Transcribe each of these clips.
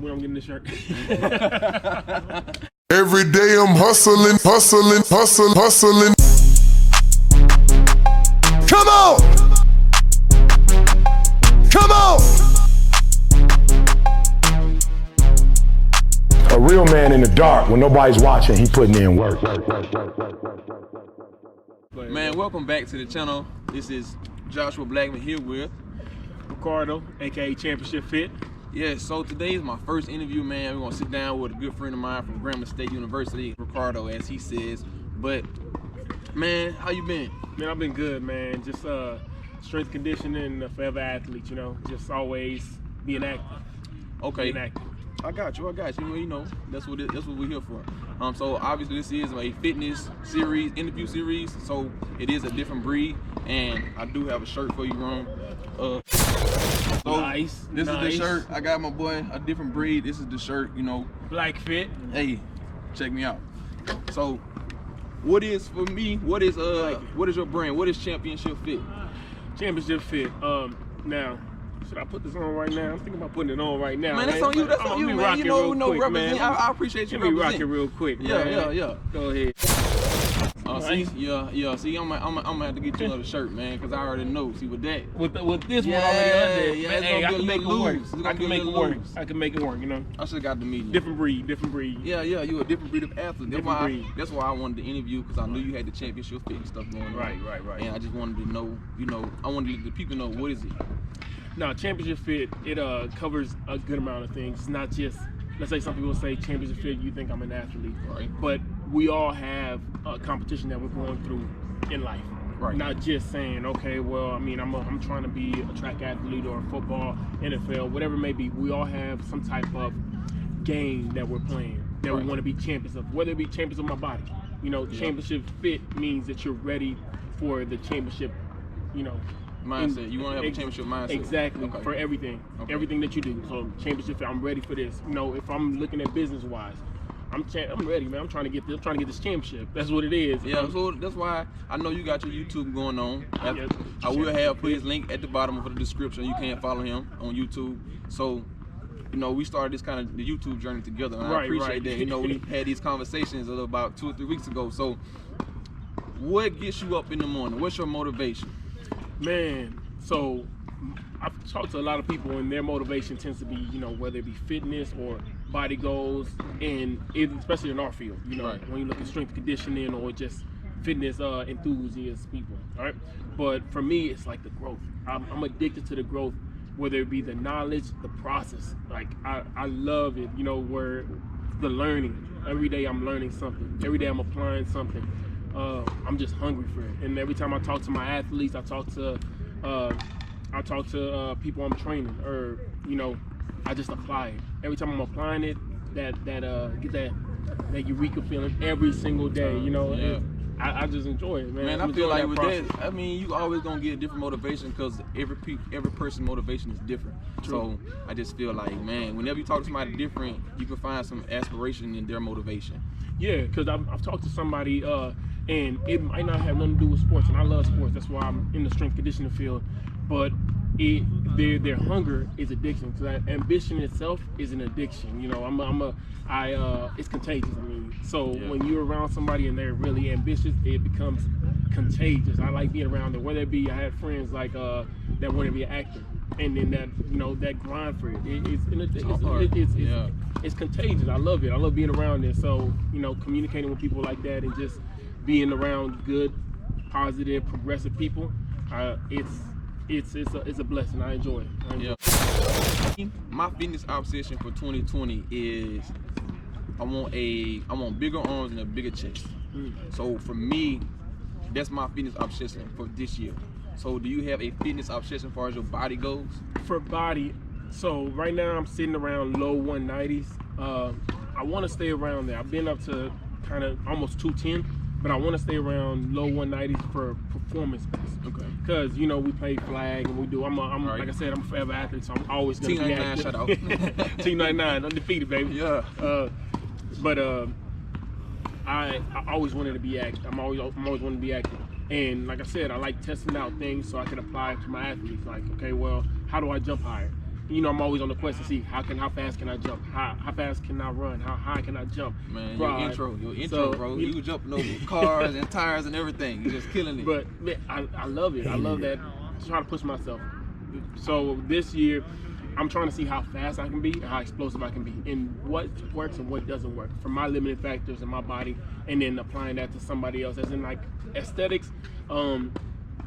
when I'm getting the shirt. Every day I'm hustling. Come on! Come on! A real man in the dark, when nobody's watching, he putting in work. Man, welcome back to the channel. This is Joshua Blackman here with Ricardo, aka Championshipfit. Yeah, so today is my first interview, man. We're gonna sit down with a good friend of mine from Grambling State University, Ricardo, as he says. But man, how you been? Man, I've been good, man. Just strength conditioning, a forever athlete, you know. Just always being active. Okay. Being active. I got you. You know, that's what we're here for. So obviously this is a fitness series, interview series. So it is a different breed, and I do have a shirt for you, Ron. So nice. This is the shirt. I got my boy a different breed. This is the shirt. You know, Black fit. Hey, check me out. So, what is for me? What is your brand? What is Championshipfit? Championshipfit. Now, should I put this on right now? I'm thinking about putting it on right now. Man, that's on you. That's on you, man. You know, represent. I appreciate you. Let me rock it real quick. Yeah. Go ahead. See, See, I'm gonna have to get you another shirt, man, because I already know. See, with that, with this one already under, man, hey, I can make it work. I can make it work. You know. I should have got the medium. Different breed. Yeah, you a different breed of athlete. That's why I wanted to interview, because I knew you had the Championshipfit and stuff going on. Right. And I just wanted to know, I wanted to let the people know, what is it? No, Championshipfit, it covers a good amount of things. It's not just, let's say some people say Championshipfit, you think I'm an athlete, right? But we all have a competition that we're going through in life. Right. Not just saying, okay, well, I mean, I'm trying to be a track athlete or football, NFL, whatever it may be. We all have some type of game that we're playing that we want to be champions of, whether it be champions of my body. You know, Championshipfit means that you're ready for the championship, mindset. You want to have a championship mindset. Exactly. Okay. For everything. Okay. Everything that you do. So championship, I'm ready for this. If I'm looking at business wise, I'm ready, man. I'm trying to get this championship. That's what it is. Yeah, so that's why I know you got your YouTube going on. I will put his link at the bottom of the description. You can follow him on YouTube. So, we started this kind of the YouTube journey together, and I appreciate that. We had these conversations about 2 or 3 weeks ago. So, what gets you up in the morning? What's your motivation? Man, so I've talked to a lot of people, and their motivation tends to be, whether it be fitness or body goals, and especially in our field, when you look at strength conditioning or just fitness enthusiast people, all right? But for me, it's like the growth. I'm addicted to the growth, whether it be the knowledge, the process. Like, I love it, where the learning. Every day I'm learning something. Every day I'm applying something. I'm just hungry for it. And every time I talk to my athletes, I talk to people I'm training, or I just apply it. Every time I'm applying it, get that eureka feeling every single day. I just enjoy it, man. Man, I feel like with that, I mean, you always gonna get a different motivation, because every person's motivation is different. True. So I just feel like, man, whenever you talk to somebody different, you can find some aspiration in their motivation. Yeah, because I've talked to somebody, and it might not have nothing to do with sports, and I love sports. That's why I'm in the strength conditioning field. But their hunger is addiction. Because ambition itself is an addiction. It's contagious. I mean, so when you're around somebody and they're really ambitious, it becomes contagious. I like being around them. Whether it be, I had friends like that want to be an actor, and then that grind for it. It's contagious. I love it. I love being around it. So communicating with people like that and just being around good, positive, progressive people, it's a blessing. I enjoy it. My fitness obsession for 2020 is I want bigger arms and a bigger chest. So for me, that's my fitness obsession for this year. So do you have a fitness obsession as far as your body goes? For body, so right now I'm sitting around low 190s. I want to stay around there. I've been up to kind of almost 210, but I want to stay around low 190s for performance based. Okay. Because we play flag and we do. I'm like I said, I'm a forever athlete, so I'm always gonna be active. Shout out. Team 99, undefeated, baby. Yeah. But I always wanted to be active. I'm always wanted to be active. And like I said, I like testing out things so I can apply it to my athletes. Like, okay, well, how do I jump higher? you know, I'm always on the quest to see how fast can I jump, how fast can I run, how high can I jump. Man, Ride. your intro, bro. You jumping over cars and tires and everything. You're just killing it. But man, I love it. I love that. I'm trying to push myself. So this year, I'm trying to see how fast I can be and how explosive I can be, and what works and what doesn't work for my limiting factors in my body, and then applying that to somebody else. As in like aesthetics, I don't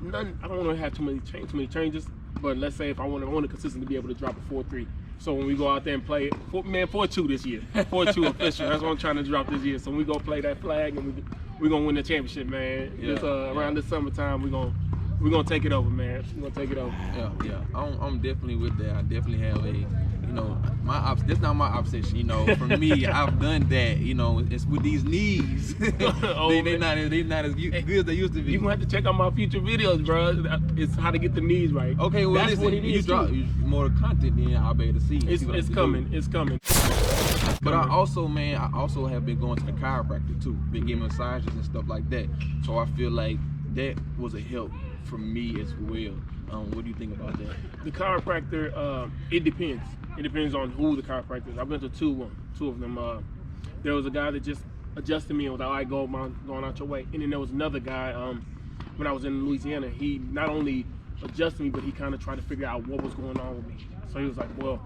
want to have too many changes. But let's say if I want to consistently be able to drop a 4.3. So when we go out there and play 4.2 this year, 4.2 official. That's what I'm trying to drop this year. So when we go play that flag, and we're gonna win the championship, man. Around this summertime, we're gonna take it over, man. We're gonna take it over. Yeah. I'm definitely with that. I definitely have a, you know, that's not my obsession. You know, for me, I've done that. You know, it's with these knees. They're not as good as they used to be. You gonna have to check out my future videos, bro. It's how to get the knees right. Okay, well, that's what it is. You drop more content, then I'll be able to see. It's coming. It's coming. But I also have been going to the chiropractor too. Been getting massages and stuff like that. So I feel like that was a help for me as well. What do you think about that? The chiropractor, it depends. It depends on who the chiropractor is. I've been to two of them. There was a guy that just adjusted me and was like, all right, going out your way. And then there was another guy, when I was in Louisiana, he not only adjusted me, but he kind of tried to figure out what was going on with me. So he was like, well,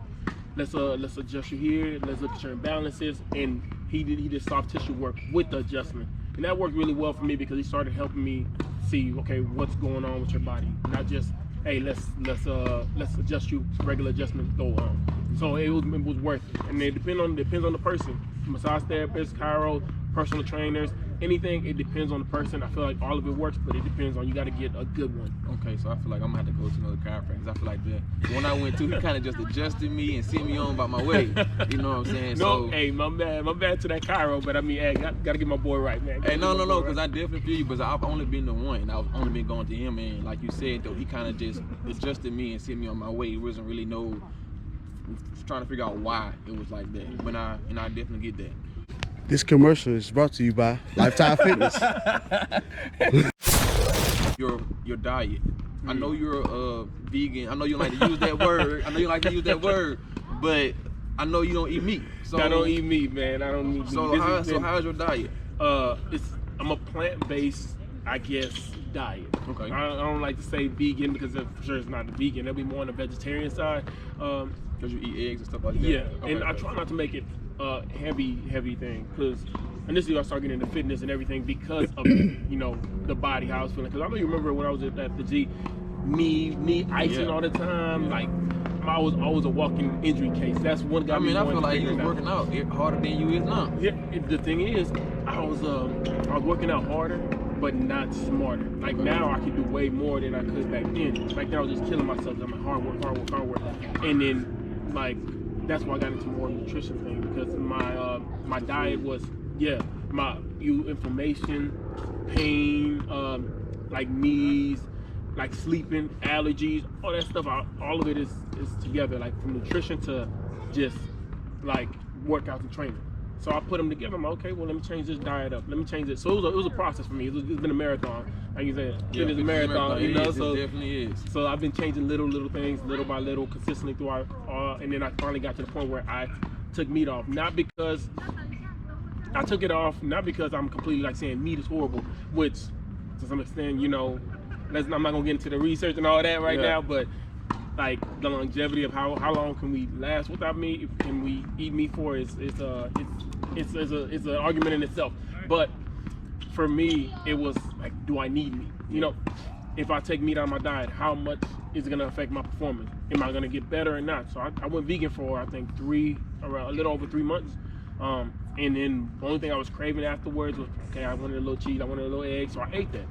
let's adjust you here, let's look at your imbalances. And he did soft tissue work with the adjustment. And that worked really well for me because he started helping me see, okay, what's going on with your body. Not just, hey, let's adjust you, regular adjustments go on. So it was worth it. And it depends on the person. Massage therapists, chiro, personal trainers, anything, it depends on the person. I feel like all of it works, but it depends on, you got to get a good one. Okay, so I feel like I'm gonna have to go to another chiropractor. I feel like the one I went to, he kind of just adjusted me and sent me on by my way. You know what I'm saying? No, so, hey, my bad to that chiro, but I mean, hey, gotta get my boy right, man. Hey, no, because I definitely feel you, but I've only been to one, and I've only been going to him, and like you said, though, he kind of just adjusted me and sent me on my way. It wasn't really trying to figure out why it was like that, but I definitely get that. This commercial is brought to you by Lifetime Fitness. Your diet. I know you're a vegan. I know you like to use that word. But I know you don't eat meat. So I don't eat meat, man. I don't eat meat. So how's your diet? I'm a plant-based, I guess, diet. Okay. I don't like to say vegan because for sure it's not a vegan. It'll be more on the vegetarian side. Because you eat eggs and stuff like that. Yeah, okay, and I try not to make it heavy thing, because initially I started getting into fitness and everything because of the body, how I was feeling. Because I know you remember when I was at the G, knee icing all the time. Like I was always a walking injury case. That's one guy. I mean, I feel like you was working out harder than you is now. Yeah, the thing is, I was working out harder, but not smarter. Like now I can do way more than I could back then. Like now I was just killing myself. I'm like hard work, and then like. That's why I got into more nutrition thing, because my diet was inflammation, pain, like knees, like sleeping, allergies, all that stuff. All of it is together, like from nutrition to just like workouts and training. So I put them together. I'm like, okay, well, let me change this diet up. Let me change it. So it was a process for me. It's been a marathon. Like you said, it is a marathon. It definitely is. So I've been changing little things, little by little, consistently throughout. And then I finally got to the point where I took meat off. Not because I took it off, not because I'm completely like saying meat is horrible, which to some extent, I'm not gonna get into the research and all that right now, but like the longevity of how long can we last without meat? Can we eat meat for? It's an argument in itself. But for me, it was like, do I need meat? If I take meat out of my diet, how much is it gonna affect my performance? Am I gonna get better or not? So I went vegan for I think a little over 3 months. And then the only thing I was craving afterwards was, okay, I wanted a little cheese, I wanted a little egg, so I ate that.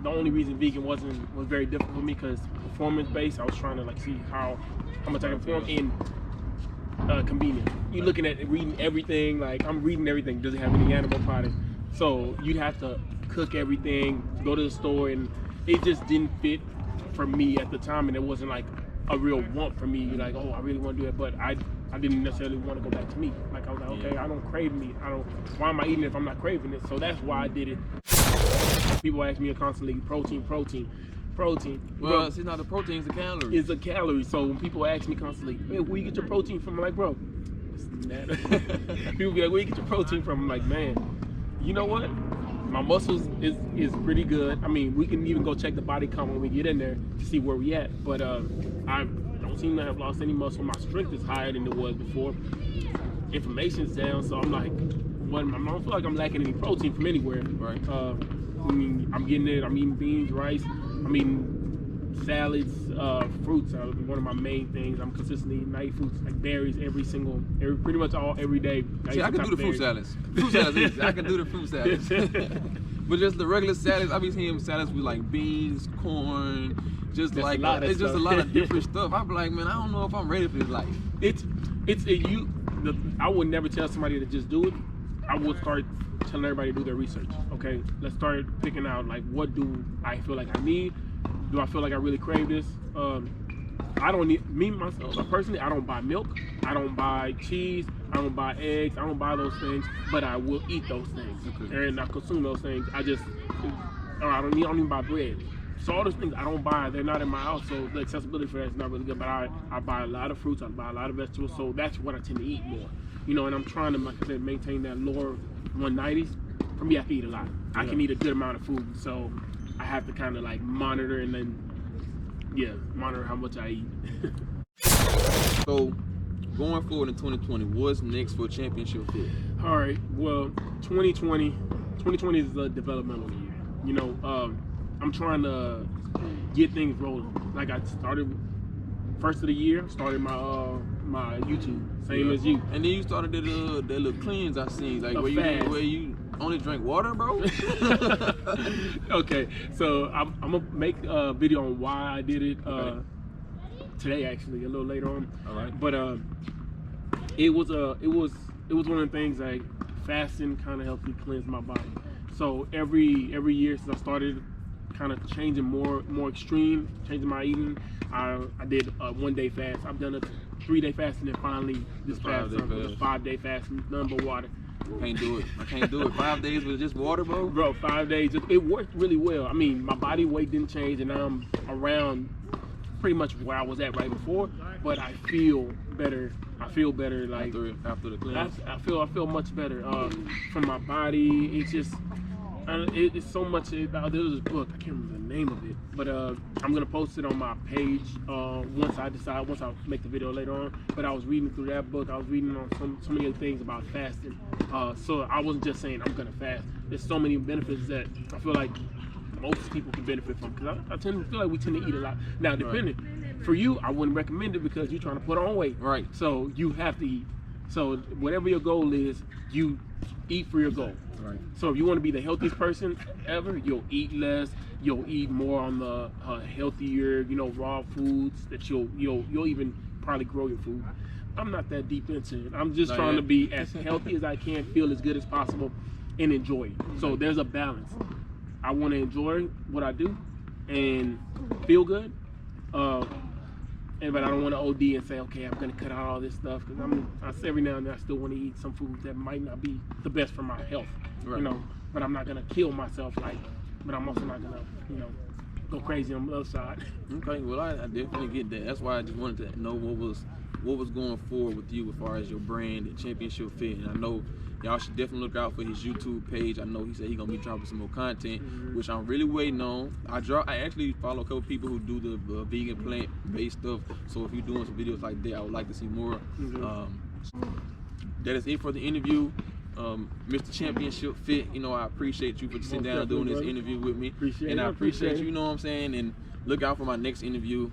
The only reason vegan was very difficult for me because performance based. I was trying to like see how much I can perform in convenience. You're looking at reading everything. Like I'm reading everything. Does it have any animal products? So you'd have to cook everything, go to the store, and it just didn't fit for me at the time. And it wasn't like a real want for me. Like, oh, I really want to do it, but I didn't necessarily want to go back to meat. Like I was like, okay, I don't crave meat. Why am I eating it if I'm not craving it? So that's why I did it. People ask me constantly, protein. protein. Well, Bro, see, not the protein, it's the calories. it's a calorie. So when people ask me constantly, hey, where you get your protein from? I'm like, bro, people be like, where you get your protein from? I'm like, man, you know what? My muscles is pretty good. I mean, we can even go check the body count when we get in there to see where we at. But I don't seem to have lost any muscle. My strength is higher than it was before. Inflammation's down, so I'm like, I don't feel like I'm lacking any protein from anywhere. Right. I mean, I'm getting it. I'm eating beans, rice. I'm eating salads, fruits are one of my main things. I'm consistently eating night fruits, like berries, pretty much every day. See, I can do the fruit salads. Fruit salads, easy. I can do the fruit salads. But just the regular salads, I be seeing salads with like beans, corn, it's just a lot of different stuff. I be like, man, I don't know if I'm ready for this life. I would never tell somebody to just do it. I would start telling everybody to do their research. Okay, let's start picking out like, what do I feel like I need? Do I feel like I really crave this? I don't need, myself personally, I don't buy milk, I don't buy cheese, I don't buy eggs, I don't buy those things, but I will eat those things. Okay. And I consume those things. I don't even buy bread. So all those things I don't buy, they're not in my house, so the accessibility for that is not really good. But I buy a lot of fruits, I buy a lot of vegetables, so that's what I tend to eat more. And I'm trying to, like I said, maintain that lower 190s. For me, I have to eat a lot. Yeah. I can eat a good amount of food, so I have to kind of like monitor and then, monitor how much I eat. So, going forward in 2020, what's next for Championship Fit? All right, well, 2020 is a developmental year. I'm trying to get things rolling. Like I started first of the year, started my YouTube, same as you. And then you started that little cleanse I seen, like where you only drink water, bro. Okay, so I'm gonna make a video on why I did it today, actually, a little later on. All right. But it was one of the things like fasting kind of helped me cleanse my body. So every year since I started kind of changing more extreme, changing my eating, I did a 1-day fast. I've done a 3-day fast, and then finally this past a 5-day fast, none but water. Can't do it. I can't do it. 5 days with just water, bro? Bro, 5 days. It worked really well. I mean, my body weight didn't change, and now I'm around pretty much where I was at right before, but I feel better. I feel better like after the cleanse. I feel much better from my body. It's just it's so much. There was this book, I can't remember the name of it, but I'm gonna post it on my page once I make the video later on. But I was reading through that book. I was reading on so many other things about fasting. So I wasn't just saying I'm gonna fast. There's so many benefits that I feel like most people can benefit from, because I tend to feel like we tend to eat a lot. Now, depending for you, I wouldn't recommend it because you're trying to put on weight. Right. So you have to eat. So whatever your goal is, you eat for your goal. Right. So if you want to be the healthiest person ever, you'll eat less. You'll eat more on the healthier, raw foods. That you'll even probably grow your food. I'm not that deep into it. I'm just trying to be as healthy as I can, feel as good as possible, and enjoy it. So there's a balance. I want to enjoy what I do and feel good, but I don't want to OD and say, okay, I'm going to cut out all this stuff, because every now and then I still want to eat some foods that might not be the best for my health, but I'm not going to kill myself, but I'm also not going to, go crazy on the other side. Okay, well, I definitely get that. That's why I just wanted to know what was going forward with you as far as your brand and Championship Fit. And I know y'all should definitely look out for his YouTube page. I know he said he's gonna be dropping some more content, which I'm really waiting on. I actually follow a couple people who do the vegan plant-based stuff. So if you're doing some videos like that, I would like to see more. That is it for the interview. Mr. Championship Fit, I appreciate you for sitting down and doing this interview with me. I appreciate you, you know what I'm saying? And look out for my next interview.